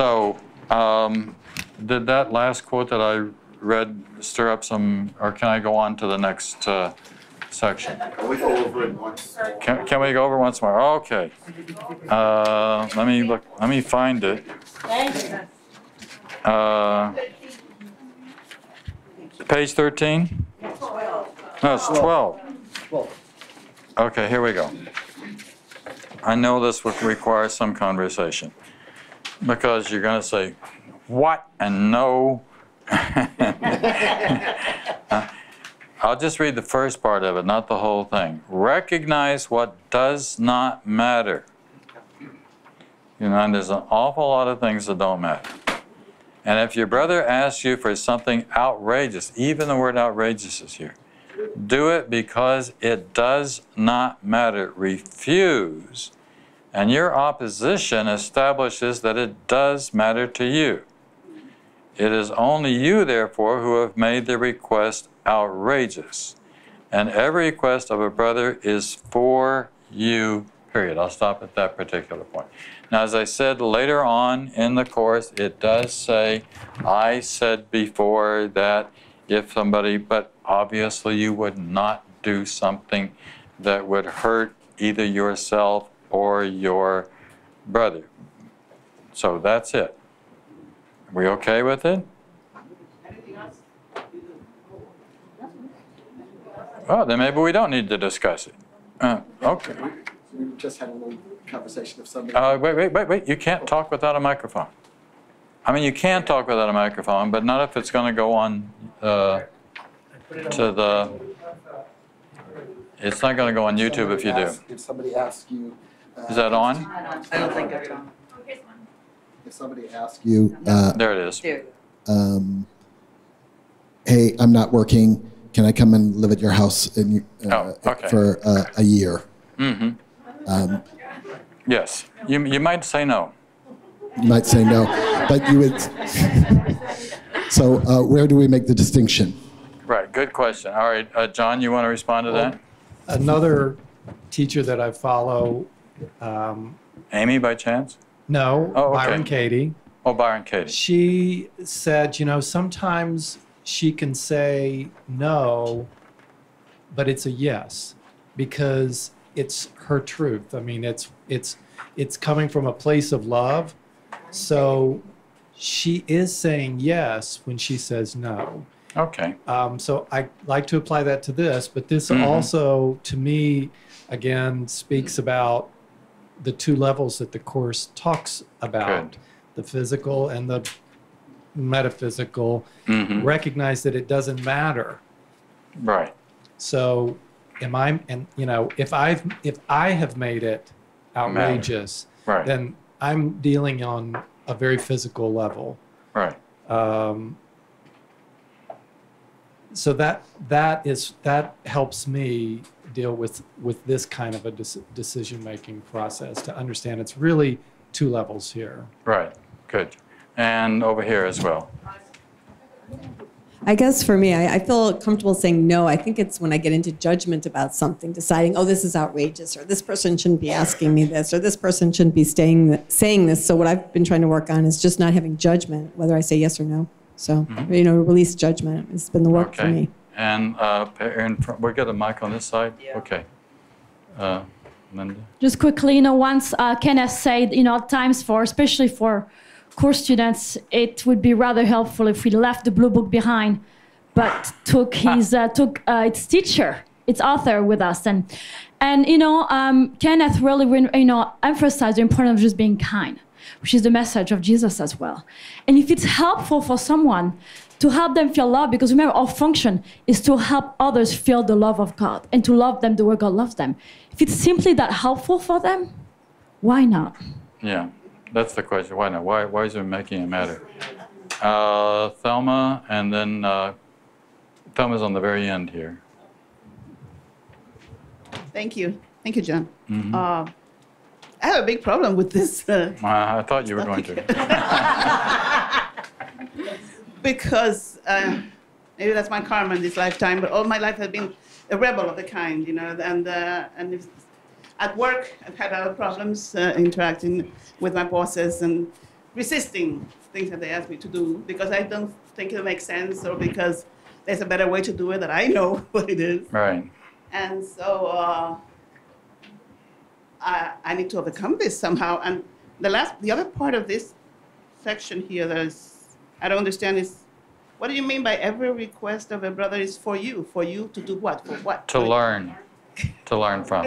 So, did that last quote that I read stir up some, or can I go on to the next section? Can we go over it once? Can we go over once more? Okay. Let me look. Let me find it. Page 13? No, it's 12. Okay, here we go. I know this would require some conversation because you're going to say, what and no. I'll just read the first part of it, not the whole thing. Recognize what does not matter. You know, and there's an awful lot of things that don't matter. And if your brother asks you for something outrageous, even the word outrageous is here, do it because it does not matter. Refuse. And your opposition establishes that it does matter to you. It is only you, therefore, who have made the request outrageous. And every request of a brother is for you, period. I'll stop at that particular point. Now, as I said later on in the course, it does say, I said before that if somebody, but obviously you would not do something that would hurt either yourself or your brother. So that's it. Are we okay with it? Well, then maybe we don't need to discuss it. Okay. We just had a little conversation of somebody. Wait. You can't talk without a microphone. I mean, you can talk without a microphone, but not if it's going to go on to the... It's not going to go on YouTube if you do. If somebody asks you... Is that on? I don't think it's on. If somebody asks you... there it is. Hey, I'm not working. Can I come and live at your house for a year? Mm-hmm. Yes. You might say no. You might say no, but you would... So where do we make the distinction? Right, good question. All right, John, you want to respond to that? Another teacher that I follow... Amy, by chance? No, oh, okay. Byron Katie. Oh, Byron Katie. She said, you know, sometimes she can say no, but it's a yes, because it's her truth. I mean, it's coming from a place of love. So she is saying yes when she says no. Okay. So I like to apply that to this, but this also, to me, again, speaks about the two levels that the Course talks about, the physical and the metaphysical. Recognize that it doesn't matter. Right. So am I, and you know, if I have made it outrageous, right, then I'm dealing on a very physical level. Right. So that helps me deal with this kind of a decision-making process, to understand it's really two levels here. Right. Good. And over here as well. I guess for me, I feel comfortable saying no. I think it's when I get into judgment about something, deciding, oh, this is outrageous, or this person shouldn't be asking me this, or this person shouldn't be saying this. So what I've been trying to work on is just not having judgment, whether I say yes or no. So, you know, release judgment. It's been the work for me. And we'll get a mic on this side. Yeah. Okay. Linda? Just quickly, you know, once Kenneth said, you know, at times especially for course students, it would be rather helpful if we left the blue book behind, but took its teacher, its author with us. And you know, Kenneth really, you know, emphasized the importance of just being kind, which is the message of Jesus as well. And if it's helpful for someone to help them feel love, because remember, our function is to help others feel the love of God and to love them the way God loves them. If it's simply that helpful for them, why not? Yeah, that's the question. Why not? Why is it making it matter? Thelma, and then Thelma's on the very end here. Thank you. Thank you, John. I have a big problem with this. I thought you were going to. Because maybe that's my karma in this lifetime, but all my life I've been a rebel of the kind, you know, and at work I've had other problems interacting with my bosses, and resisting things that they ask me to do because I don't think it makes sense or because there's a better way to do it that I know what it is. Right. And so I need to overcome this somehow. And the other part of this section here that I don't understand is, what do you mean by every request of a brother is for you? For you to do what? For what? To learn. To learn from.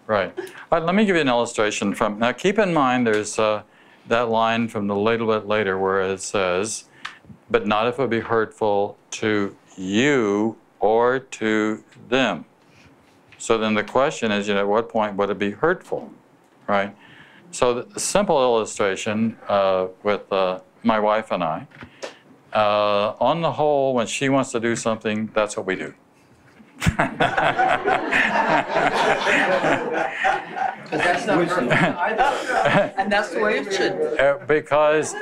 Right. All right. Let me give you an illustration from. Now, keep in mind there's that line from the little bit later where it says, but not if it would be hurtful to you or to them. So then the question is, at what point would it be hurtful, right? So the simple illustration with my wife and I, on the whole, when she wants to do something, that's what we do. Because that's not hurtful either. And that's the way it should be. Because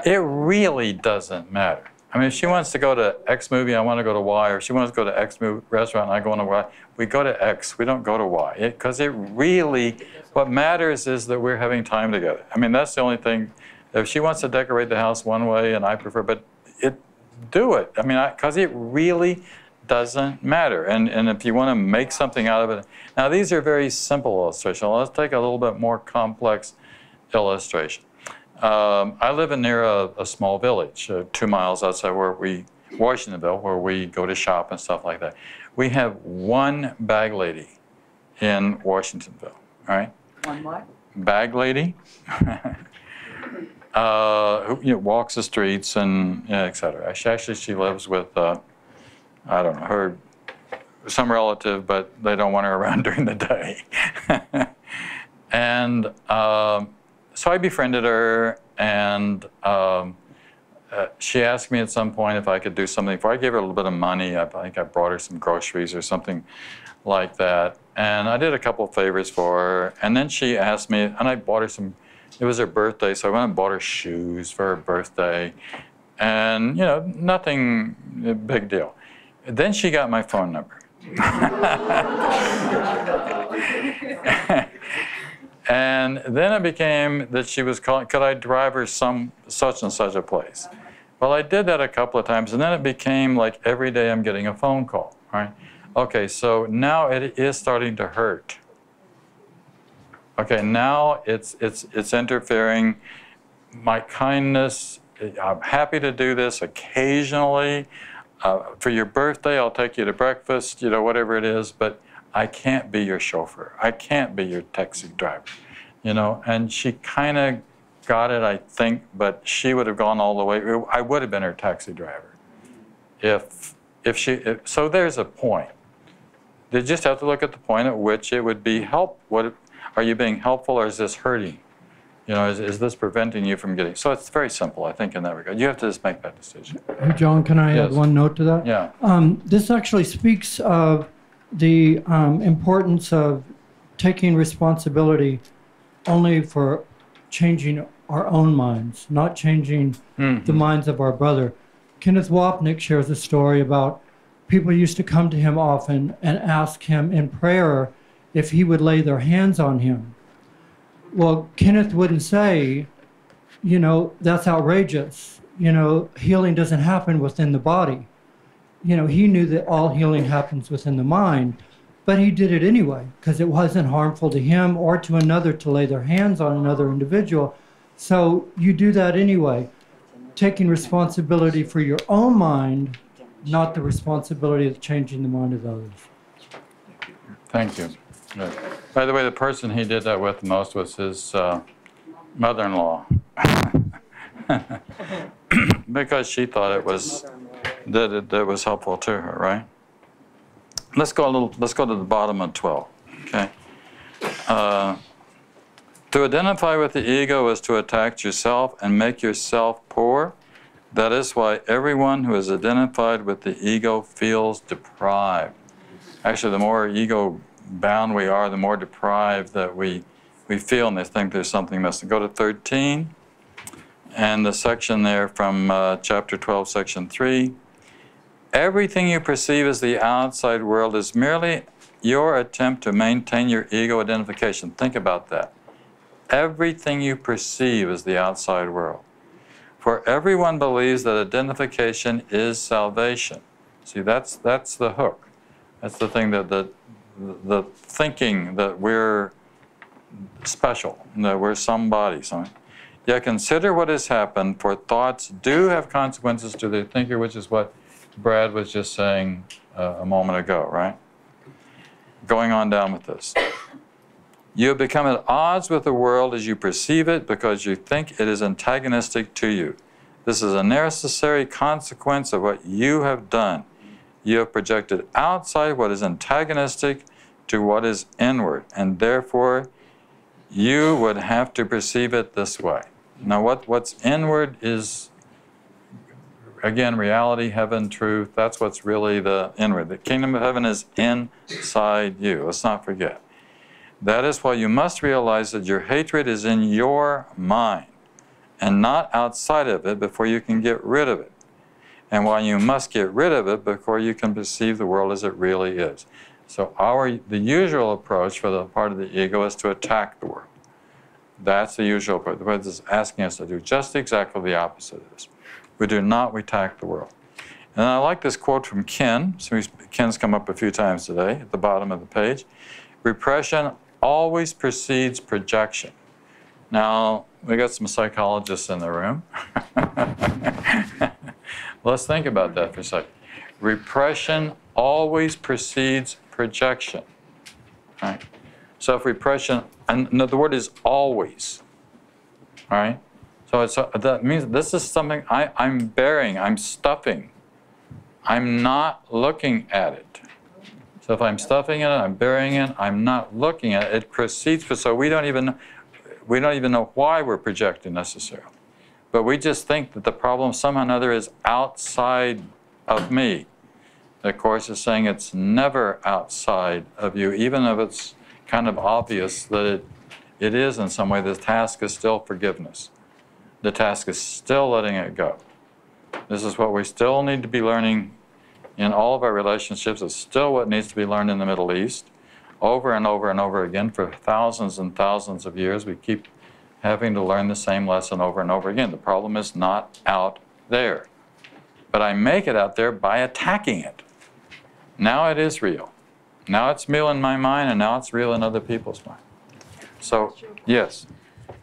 it really doesn't matter. I mean, if she wants to go to X movie, I want to go to Y, or if she wants to go to X restaurant, I go to Y, we go to X, we don't go to Y. Because it really, what matters is that we're having time together. I mean, that's the only thing. If she wants to decorate the house one way and I prefer, but do it. I mean, because it really doesn't matter. And if you want to make something out of it. Now, these are very simple illustrations. Let's take a little bit more complex illustration. I live near a small village, 2 miles outside Washingtonville, where we go to shop and stuff like that. We have one bag lady in Washingtonville, all right? One what? Bag lady, who walks the streets and et cetera. Actually, she lives with, I don't know, some relative, but they don't want her around during the day. And so I befriended her, and she asked me at some point if I could do something for her. I gave her a little bit of money. I think I brought her some groceries or something like that. And I did a couple of favors for her. And then she asked me, and I bought her some, it was her birthday, so I went and bought her shoes for her birthday. And, nothing big deal. Then she got my phone number. And then it became that she was calling, could I drive her such and such a place? Well, I did that a couple of times, and then it became like every day I'm getting a phone call, right? Okay, so now it is starting to hurt. Okay, now it's interfering. My kindness, I'm happy to do this occasionally. For your birthday, I'll take you to breakfast, whatever it is, but I can't be your chauffeur. I can't be your taxi driver, and she kind of got it, I think, but she would have gone all the way. I would have been her taxi driver so there's a point. They just have to look at the point at which it would be are you being helpful, or is this hurting? Is this preventing you from getting? So it's very simple, I think, in that regard. You have to just make that decision. Hey, John, can I add one note to that? Yeah. This actually speaks of the importance of taking responsibility only for changing our own minds, not changing the minds of our brother. Kenneth Wapnick shares a story about people used to come to him often and ask him in prayer if he would lay their hands on him. Well, Kenneth wouldn't say, that's outrageous. Healing doesn't happen within the body. He knew that all healing happens within the mind, but he did it anyway because it wasn't harmful to him or to another to lay their hands on another individual. So you do that anyway, taking responsibility for your own mind, not the responsibility of changing the mind of others. Thank you. Good. By the way, the person he did that with most was his mother-in-law, because she thought it was that was helpful to her, right? Let's go to the bottom of 12. Okay. To identify with the ego is to attack yourself and make yourself poor. That is why everyone who is identified with the ego feels deprived. Actually, the more ego-bound we are, the more deprived that we feel, and they think there's something missing. Go to 13, and the section there from chapter 12, section 3. Everything you perceive as the outside world is merely your attempt to maintain your ego identification. Think about that. everything you perceive is the outside world. For everyone believes that identification is salvation. See, that's the hook. That's the thing that the thinking that we're special, that we're somebody, something. Yet consider what has happened, for thoughts do have consequences to the thinker, which is what Brad was just saying a moment ago, right? Going on down with this. You have become at odds with the world as you perceive it because you think it is antagonistic to you. This is a necessary consequence of what you have done. You have projected outside what is antagonistic to what is inward, and therefore you would have to perceive it this way. Now what's inward is, again, reality, heaven, truth. That's what's really the inward. The kingdom of heaven is inside you. Let's not forget. That is why you must realize that your hatred is in your mind and not outside of it before you can get rid of it. And why you must get rid of it before you can perceive the world as it really is. So the usual approach for the part of the ego is to attack the world. That's the usual approach. The Buddha is asking us to do just exactly the opposite of this. We do not attack the world. And I like this quote from Ken. So Ken's come up a few times today at the bottom of the page. Repression always precedes projection. Now, we got some psychologists in the room. Let's think about that for a second. Repression always precedes projection. Right? So if repression, and the word is always, right? So that means this is something I'm bearing, I'm stuffing. I'm not looking at it. So if I'm stuffing it, I'm burying it, I'm not looking at it, it proceeds, so we don't even know why we're projecting necessarily. But we just think that the problem somehow or another is outside of me. The Course is saying it's never outside of you, even if it's kind of obvious that it is in some way. The task is still forgiveness. The task is still letting it go. This is what we still need to be learning in all of our relationships. It's still what needs to be learned in the Middle East. Over and over and over again for thousands and thousands of years, we keep having to learn the same lesson over and over again. The problem is not out there. But I make it out there by attacking it. Now it is real. Now it's real in my mind, and now it's real in other people's mind. So, yes.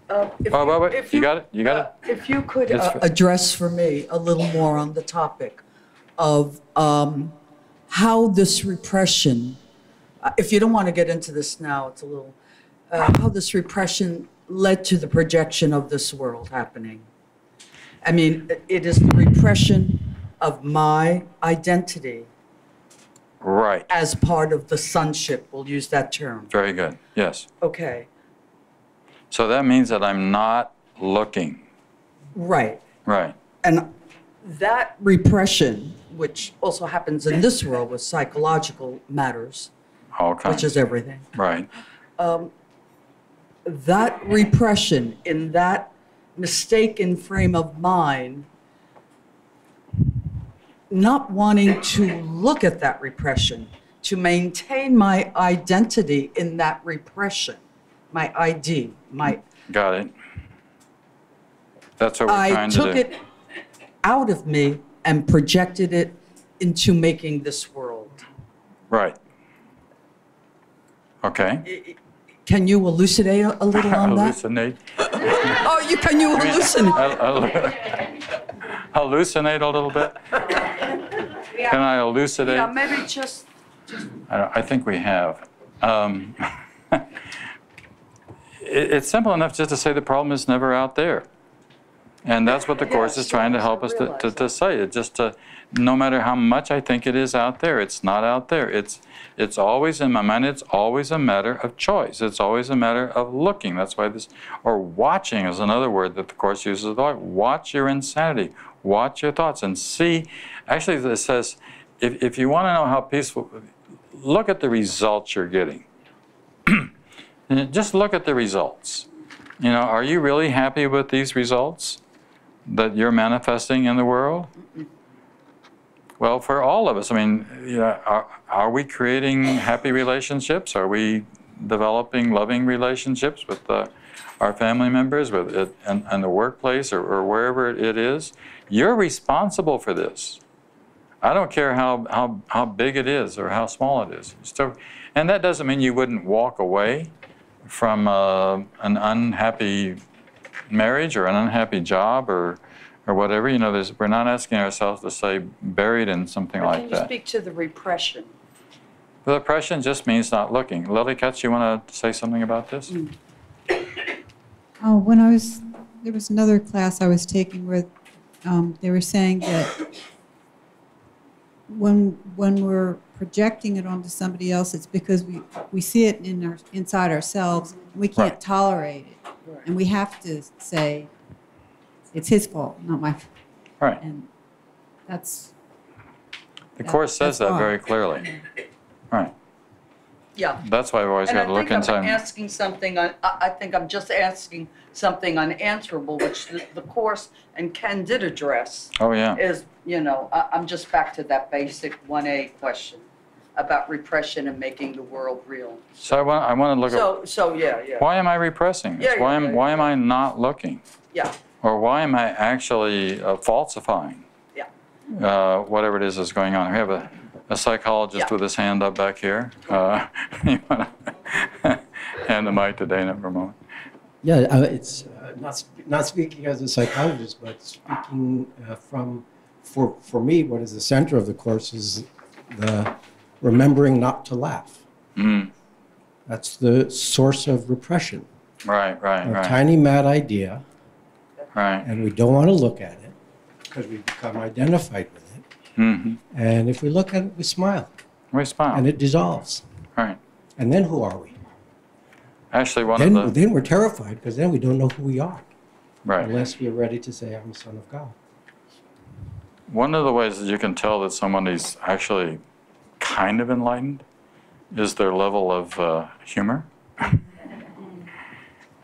If you got it? You got it? If you could Yes, address for me a little more on the topic of how this repression, if you don't want to get into this now, it's a little, how this repression led to the projection of this world happening. I mean, it is the repression of my identity. Right. As part of the sonship, we'll use that term. Very good. Yes. Okay. So that means that I'm not looking. Right. Right. And that repression, which also happens in this world with psychological matters, which is everything. Right. That repression in that mistaken frame of mind, not wanting to look at that repression, to maintain my identity in that repression, my ID, my... Got it. That's what we're trying to do. I took it out of me and projected it into making this world. Right. Okay. Can you elucidate a little on that? Hallucinate. Oh, can you hallucinate? Hallucinate a little bit? Can I elucidate? Yeah, maybe just... I think we have. It's simple enough just to say the problem is never out there. And that's what the Course is trying to help us to say. It just no matter how much I think it is out there, it's not out there. It's always in my mind. It's always a matter of choice. It's always a matter of looking. That's why or watching is another word that the Course uses. Watch your insanity. Watch your thoughts and see. Actually, it says, if you want to know how peaceful, look at the results you're getting. Just look at the results. You know, are you really happy with these results that you're manifesting in the world? Well, for all of us, I mean, you know, are we creating happy relationships? Are we developing loving relationships with our family members, with it, and the workplace or wherever it is, you're responsible for this. I don't care how big it is or how small it is. Still, and that doesn't mean you wouldn't walk away from an unhappy marriage or an unhappy job or whatever. You know, we're not asking ourselves to stay buried in something like Can that. you speak to the repression? The repression just means not looking. Lily Katz, you want to say something about this? Oh, there was another class I was taking where they were saying that when we're projecting it onto somebody else, it's because we see it inside ourselves, and we can't tolerate it. Right. And we have to say, it's his fault, not my fault. Right. And that's... The Course says that's that why. very clearly. Right. Yeah. That's why we've always got to look And I inside. think I'm asking something, I think I'm just asking something unanswerable, which the Course and Ken did address. Oh, yeah. Is, you know, I'm just back to that basic 1A question about repression and making the world real. So I want to look at, So yeah. why am I repressing this? Yeah, Why am I not looking? Yeah, Or why am I actually falsifying yeah. whatever it is going on? We have a psychologist Yeah. with his hand up back here. You want to hand the mic to Dana for a moment? Yeah, it's not speaking as a psychologist, but speaking for me, what is the center of the Course is the remembering not to laugh. Mm. That's the source of repression. Right. A tiny mad idea, Right. and we don't want to look at it because we become identified with it. Mm-hmm. And if we look at it, we smile, We smile. and it dissolves. Right. And then who are we? Actually, Then we're terrified because then we don't know who we are, right. unless we're ready to say, I'm a son of God. One of the ways that you can tell that somebody's actually kind of enlightened is their level of humor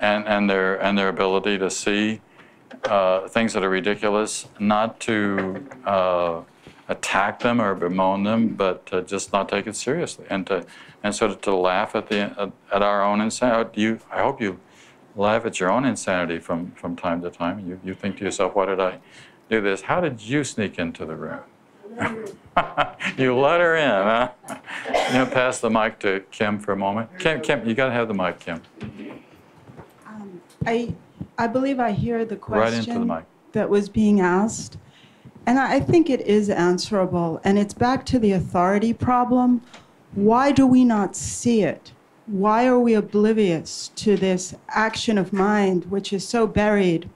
and their ability to see things that are ridiculous, not to attack them or bemoan them, but to just not take it seriously and sort of to laugh at our own insanity. I hope you laugh at your own insanity from time to time. You think to yourself, why did I do this? How did you sneak into the room? You let her in, huh? You know, pass the mic to Kim for a moment. Kim, you got to have the mic, Kim. I believe I hear the Right into the question mic. that was being asked, and I think it is answerable, and it's back to the authority problem. Why do we not see it? Why are we oblivious to this action of mind, which is so buried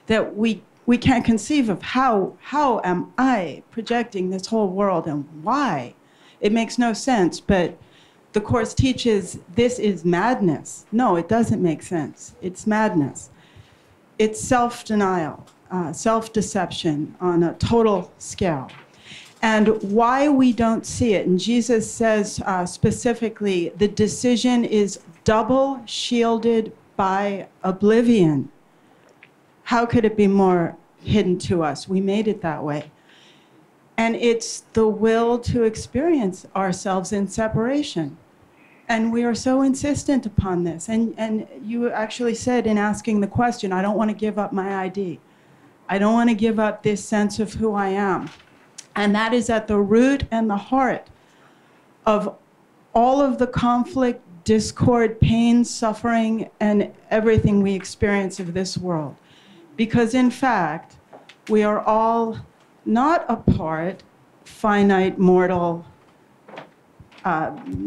that we can't conceive of how am I projecting this whole world and why? It makes no sense, but the Course teaches this is madness. No, it doesn't make sense. It's madness. It's self-denial, self-deception on a total scale. And why we don't see it, and Jesus says specifically, the decision is double shielded by oblivion. How could it be more hidden to us? We made it that way. And it's the will to experience ourselves in separation. And we are so insistent upon this. And you actually said in asking the question, I don't want to give up my ID. I don't want to give up this sense of who I am. And that is at the root and the heart of all of the conflict, discord, pain, suffering, and everything we experience of this world. Because in fact, we are all not a part, finite, mortal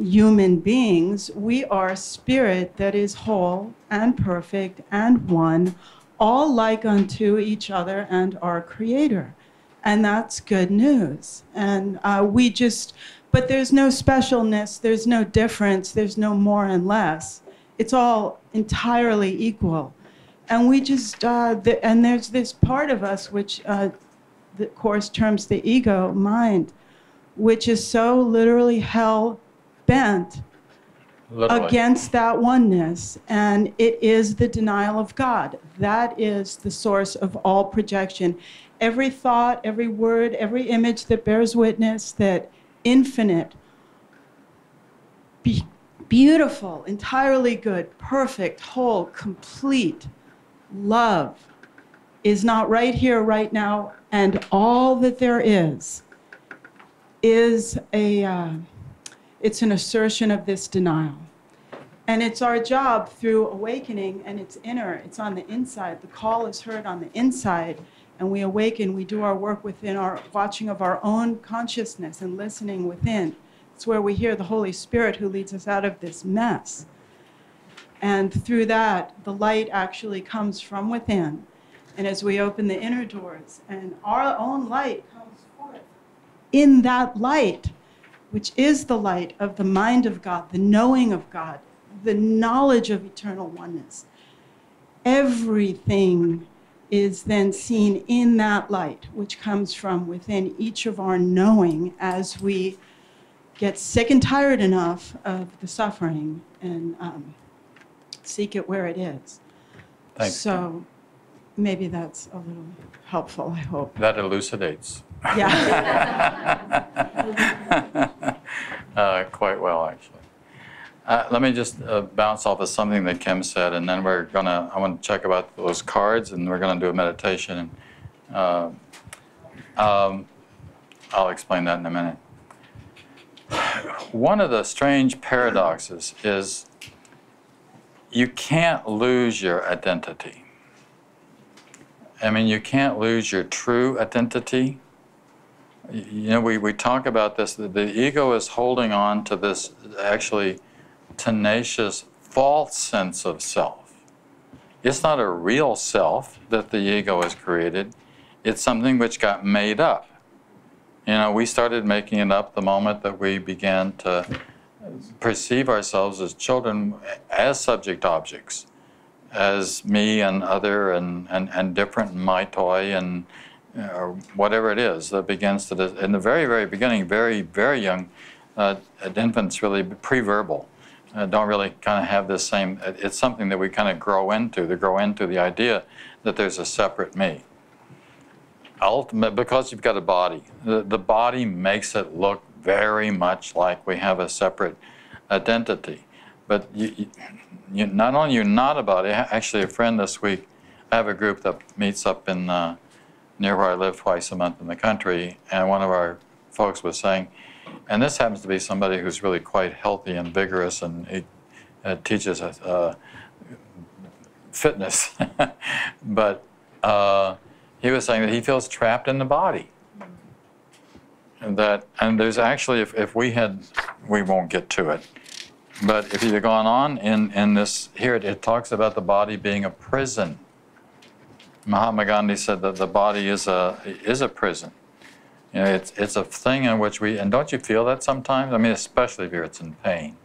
human beings. We are spirit that is whole and perfect and one, all like unto each other and our Creator. And that's good news. And but there's no specialness, there's no difference, there's no more and less. It's all entirely equal. And we just, and there's this part of us which the Course terms the ego mind, which is so literally hell-bent against that oneness. And it is the denial of God. That is the source of all projection. Every thought, every word, every image that bears witness that infinite beautiful, entirely good, perfect, whole, complete love is not right here, right now, and all that there is it's an assertion of this denial. And it's our job through awakening, and it's inner, it's on the inside. The call is heard on the inside, and we awaken, we do our work within our watching of our own consciousness and listening within. It's where we hear the Holy Spirit who leads us out of this mess. And through that, the light actually comes from within. And as we open the inner doors, and our own light comes forth, in that light, which is the light of the mind of God, the knowing of God, the knowledge of eternal oneness, everything is then seen in that light, which comes from within each of our knowing as we get sick and tired enough of the suffering and seek it where it is. Thanks. So maybe that's a little helpful, I hope. That elucidates. Yeah. Quite well, actually. Let me just bounce off of something that Kim said, and then I want to check about those cards, and we're gonna do a meditation. And I'll explain that in a minute. One of the strange paradoxes is you can't lose your identity. I mean, you can't lose your true identity. You know, we talk about this, the ego is holding on to this actually tenacious false sense of self. It's not a real self that the ego has created. It's something which got made up. You know, we started making it up the moment that we began to perceive ourselves as children, as subject objects, as me and other and different, and my toy, and whatever it is that begins to, in the very, very beginning, very, very young, infants really pre-verbal, don't really kind of have this same, it's something that we kind of grow into. They grow into the idea that there's a separate me. Ultimate, because you've got a body, the body makes it look very much like we have a separate identity. But you not only you're not a body, actually a friend this week, I have a group that meets up in near where I live twice a month in the country, and one of our folks was saying, and this happens to be somebody who's really quite healthy and vigorous, and he teaches fitness, but he was saying that he feels trapped in the body. And there's actually, if we won't get to it, but if you'd gone on in this, here it talks about the body being a prison. Mahatma Gandhi said that the body is a prison. You know, it's a thing in which and don't you feel that sometimes? I mean, especially if it's in pain.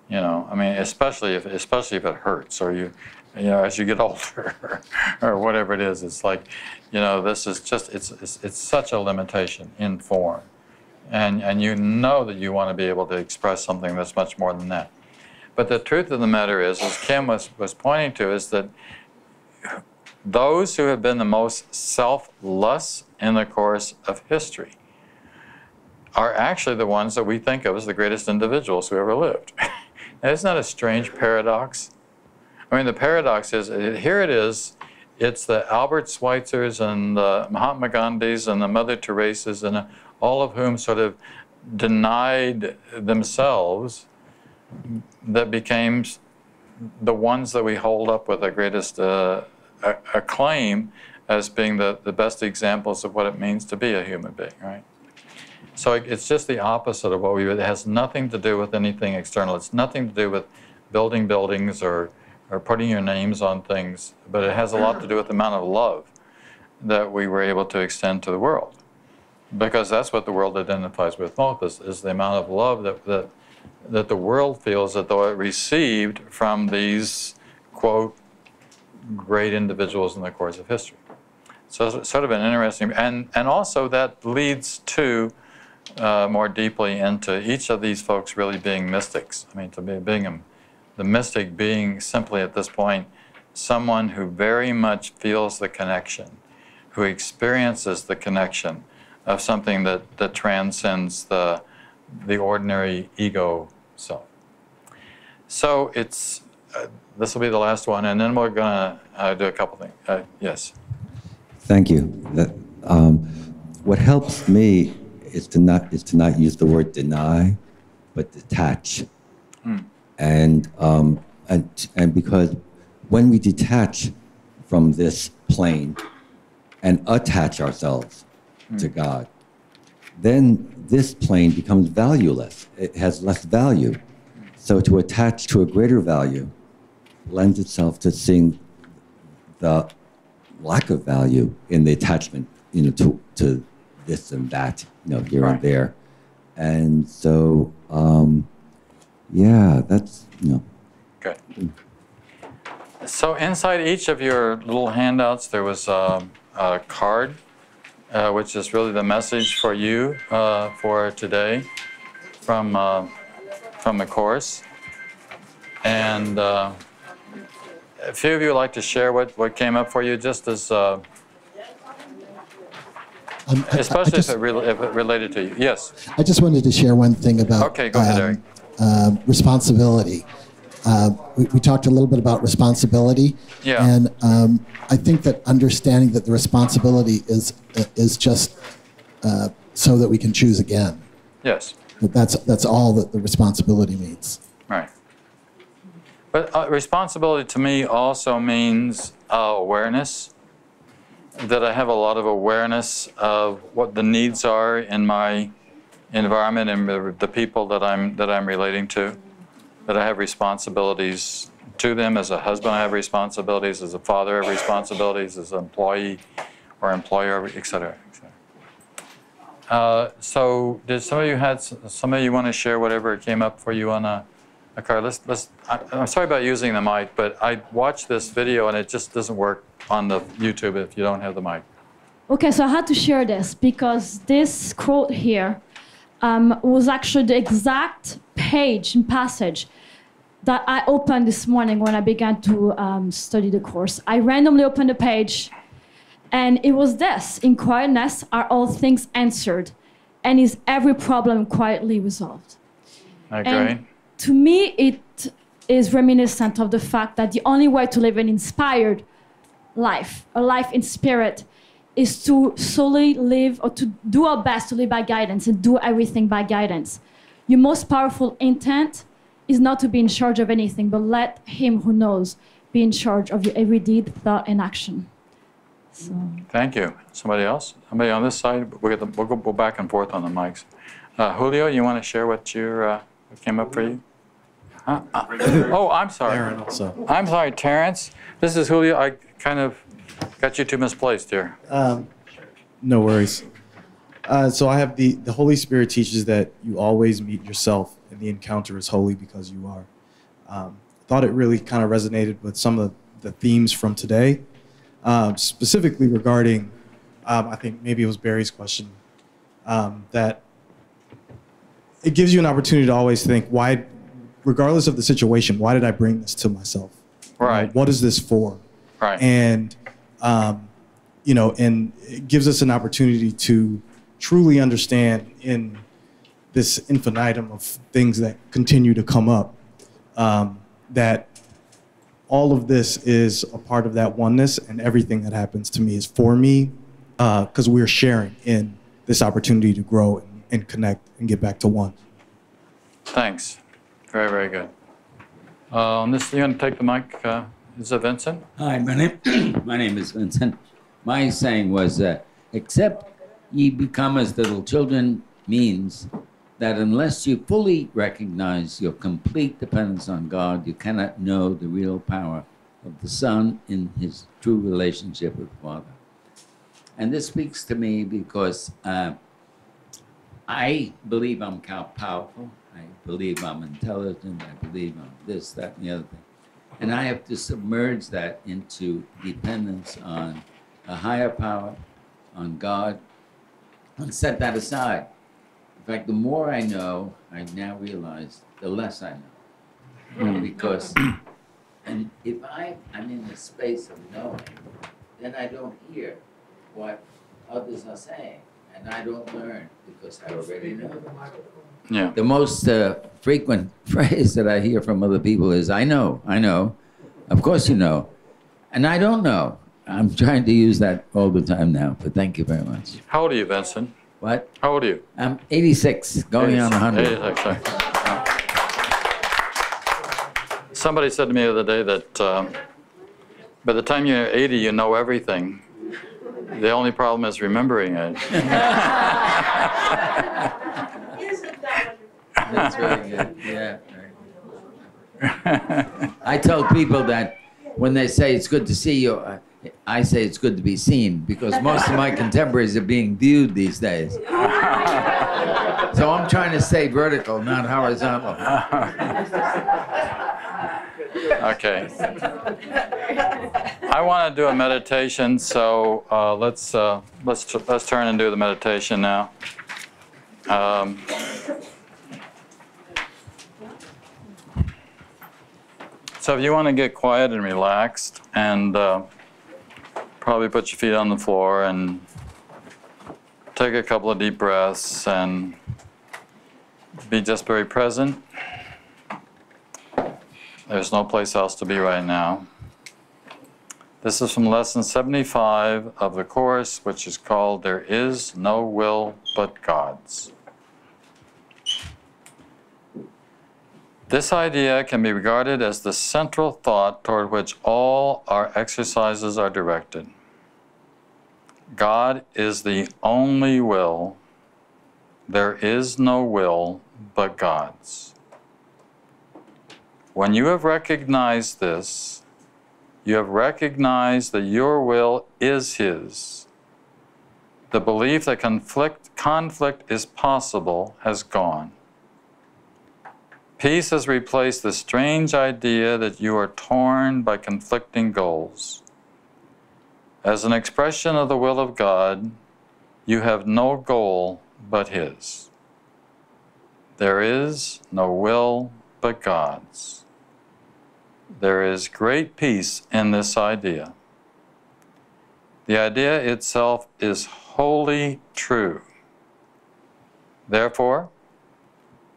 You know, I mean, especially if it hurts, or you know, as you get older, or whatever it is, it's like, you know, this is just, it's such a limitation in form. And you know that you want to be able to express something that's much more than that. But the truth of the matter is, as Kim was pointing to, is that those who have been the most selfless in the course of history are actually the ones that we think of as the greatest individuals who ever lived. Now, isn't that a strange paradox? I mean, the paradox is, here it is, it's the Albert Schweitzers and the Mahatma Gandhis and the Mother Teresas, and all of whom sort of denied themselves, that became the ones that we hold up with the greatest acclaim as being the best examples of what it means to be a human being, right? So it's just the opposite of what it has nothing to do with anything external. It's nothing to do with building buildings or putting your names on things, but it has a lot to do with the amount of love that we were able to extend to the world. Because that's what the world identifies with most, is the amount of love that the world feels that though it received from these, quote, great individuals in the course of history. So it's sort of an interesting, and also that leads to more deeply into each of these folks really being mystics. I mean, being the mystic being simply at this point someone who very much feels the connection, who experiences the connection of something that transcends the ordinary ego self. So it's, this will be the last one, and then we're going to do a couple things. Yes. Thank you. What helps me is to not use the word deny, but detach. And because when we detach from this plane and attach ourselves to God, then this plane becomes valueless. It has less value. So to attach to a greater value lends itself to seeing the lack of value in the attachment, to this and that, here and there. And so, yeah, that's, Good. So inside each of your little handouts, there was a card, which is really the message for you for today from the course. And a few of you would like to share what came up for you, just as, especially if it related to you. Yes? I just wanted to share one thing about okay, go ahead, Eric. Responsibility. We talked a little bit about responsibility, yeah. And I think that understanding that the responsibility is just so that we can choose again. Yes. That's all that the responsibility means. Right. But responsibility to me also means awareness, that I have a lot of awareness of what the needs are in my environment and the people that I'm relating to, that I have responsibilities to them. As a husband, I have responsibilities. As a father, I have responsibilities. As an employee or employer, et cetera, et cetera. So did some of you want to share whatever came up for you on a card? I'm sorry about using the mic, but I watched this video and it just doesn't work on the YouTube if you don't have the mic. Okay, so I had to share this because this quote here was actually the exact page and passage that I opened this morning when I began to study the course. I randomly opened the page, and it was this: in quietness are all things answered, and is every problem quietly resolved. Okay. And to me, it is reminiscent of the fact that the only way to live an inspired life, a life in spirit, is to solely live, or to do our best to live by guidance and do everything by guidance. Your most powerful intent is not to be in charge of anything, but let him who knows be in charge of your every deed, thought, and action. So. Thank you. Somebody else? Somebody on this side? We'll go back and forth on the mics. Julio, you want to share what came up for you? Oh, I'm sorry. Aaron also. I'm sorry, Terrence. This is Julio. I kind of got you too misplaced here. No worries. So I have the Holy Spirit teaches that you always meet yourself, and the encounter is holy because you are. Thought it really kind of resonated with some of the themes from today, specifically regarding, I think maybe it was Barry's question, that it gives you an opportunity to always think, why, regardless of the situation, why did I bring this to myself? Right. What is this for? Right. And, and it gives us an opportunity to truly understand in this infinitum of things that continue to come up, that all of this is a part of that oneness, and everything that happens to me is for me, because we're sharing in this opportunity to grow and connect and get back to one. Thanks. Very, very good. You want to take the mic? Is it Vincent? Hi, my name is Vincent. My saying was that, except ye become as little children, means that unless you fully recognize your complete dependence on God, you cannot know the real power of the Son in his true relationship with the Father. And this speaks to me because I believe I'm powerful. I believe I'm intelligent. I believe I'm this, that, and the other thing. And I have to submerge that into dependence on a higher power, on God, and set that aside. In fact, the more I know, I now realize, the less I know. Because, and if I'm in the space of knowing, then I don't hear what others are saying. And I don't learn because I already know. Yeah. The most frequent phrase that I hear from other people is, I know. Of course you know. And I don't know. I'm trying to use that all the time now, but thank you very much. How old are you, Vincent? What? How old are you? I'm 86, going on 100. 86, sorry. Somebody said to me the other day that by the time you're 80, you know everything. The only problem is remembering it. That's very good. Yeah. I tell people that when they say it's good to see you, I say it's good to be seen, because most of my contemporaries are being viewed these days. So I'm trying to stay vertical, not horizontal. Okay. I want to do a meditation, so let's turn and do the meditation now. So if you want to get quiet and relaxed, and probably put your feet on the floor and take a couple of deep breaths and be just very present. There's no place else to be right now. This is from lesson 75 of the course, which is called There Is No Will But God's. This idea can be regarded as the central thought toward which all our exercises are directed. God is the only will. There is no will but God's. When you have recognized this, you have recognized that your will is His. The belief that conflict is possible has gone. Peace has replaced the strange idea that you are torn by conflicting goals. As an expression of the will of God, you have no goal but His. There is no will but God's. There is great peace in this idea. The idea itself is wholly true. Therefore,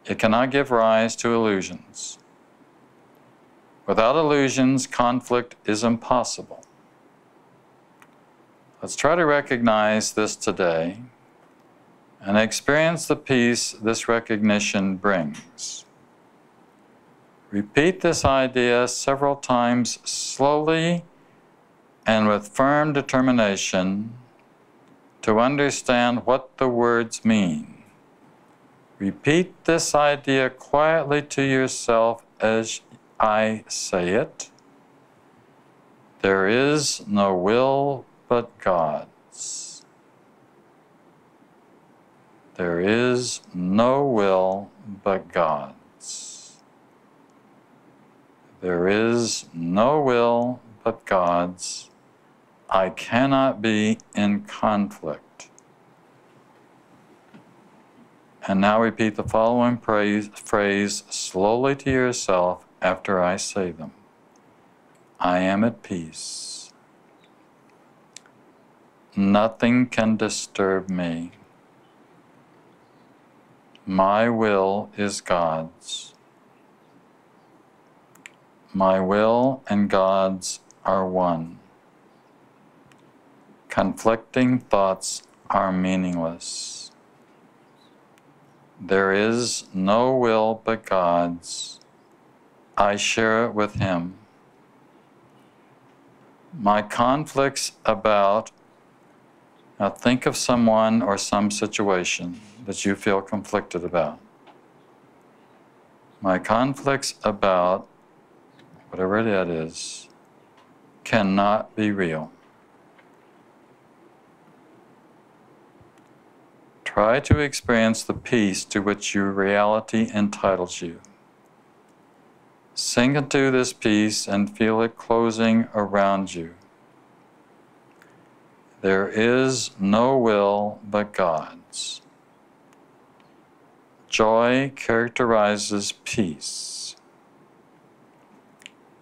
it cannot give rise to illusions. Without illusions, conflict is impossible. Let's try to recognize this today and experience the peace this recognition brings. Repeat this idea several times slowly and with firm determination to understand what the words mean. Repeat this idea quietly to yourself as I say it. There is no will but God's. There is no will but God's. There is no will but God's. I cannot be in conflict. And now repeat the following phrase slowly to yourself after I say them. I am at peace. Nothing can disturb me. My will is God's. My will and God's are one. Conflicting thoughts are meaningless. There is no will but God's. I share it with Him. My conflicts about, now think of someone or some situation that you feel conflicted about. My conflicts about, whatever that is, cannot be real. Try to experience the peace to which your reality entitles you. Sink into this peace and feel it closing around you. There is no will but God's. Joy characterizes peace.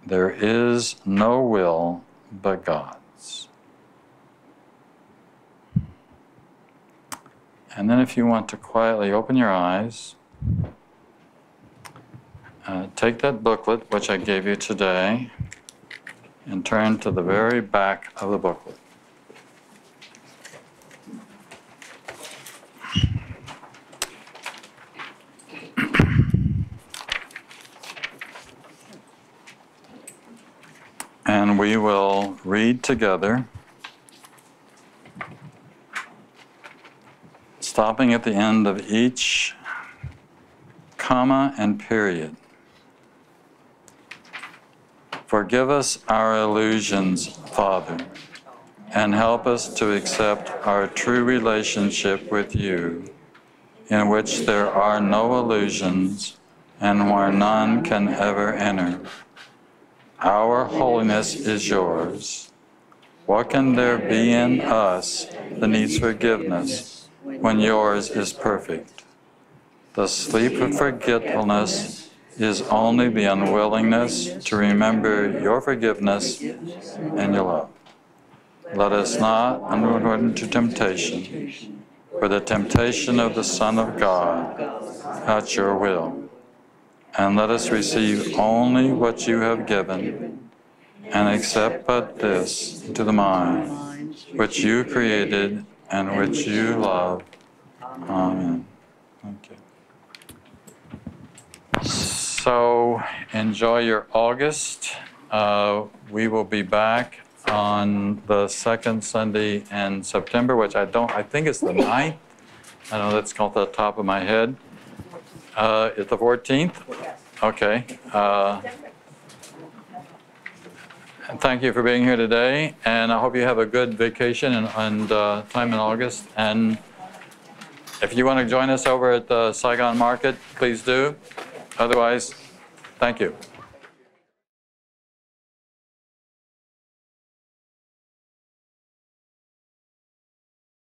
There is no will but God's. And then if you want to quietly open your eyes take that booklet, which I gave you today, and turn to the very back of the booklet. And we will read together, stopping at the end of each comma and period. Forgive us our illusions, Father, and help us to accept our true relationship with you, in which there are no illusions and where none can ever enter. Our holiness is yours. What can there be in us that needs forgiveness when yours is perfect? The sleep of forgetfulness is only the unwillingness to remember your forgiveness and your love. Let us not enter into temptation, for the temptation of the Son of God at your will. And let us receive only what you have given, and accept but this to the mind, which you created and which you love. Amen. Okay. So enjoy your August. We will be back on the second Sunday in September, which I think it's the 9th. I know that's off the top of my head. It's the 14th? Okay. And thank you for being here today, and I hope you have a good vacation and time in August. And if you want to join us over at the Saigon Market, please do. Otherwise, thank you.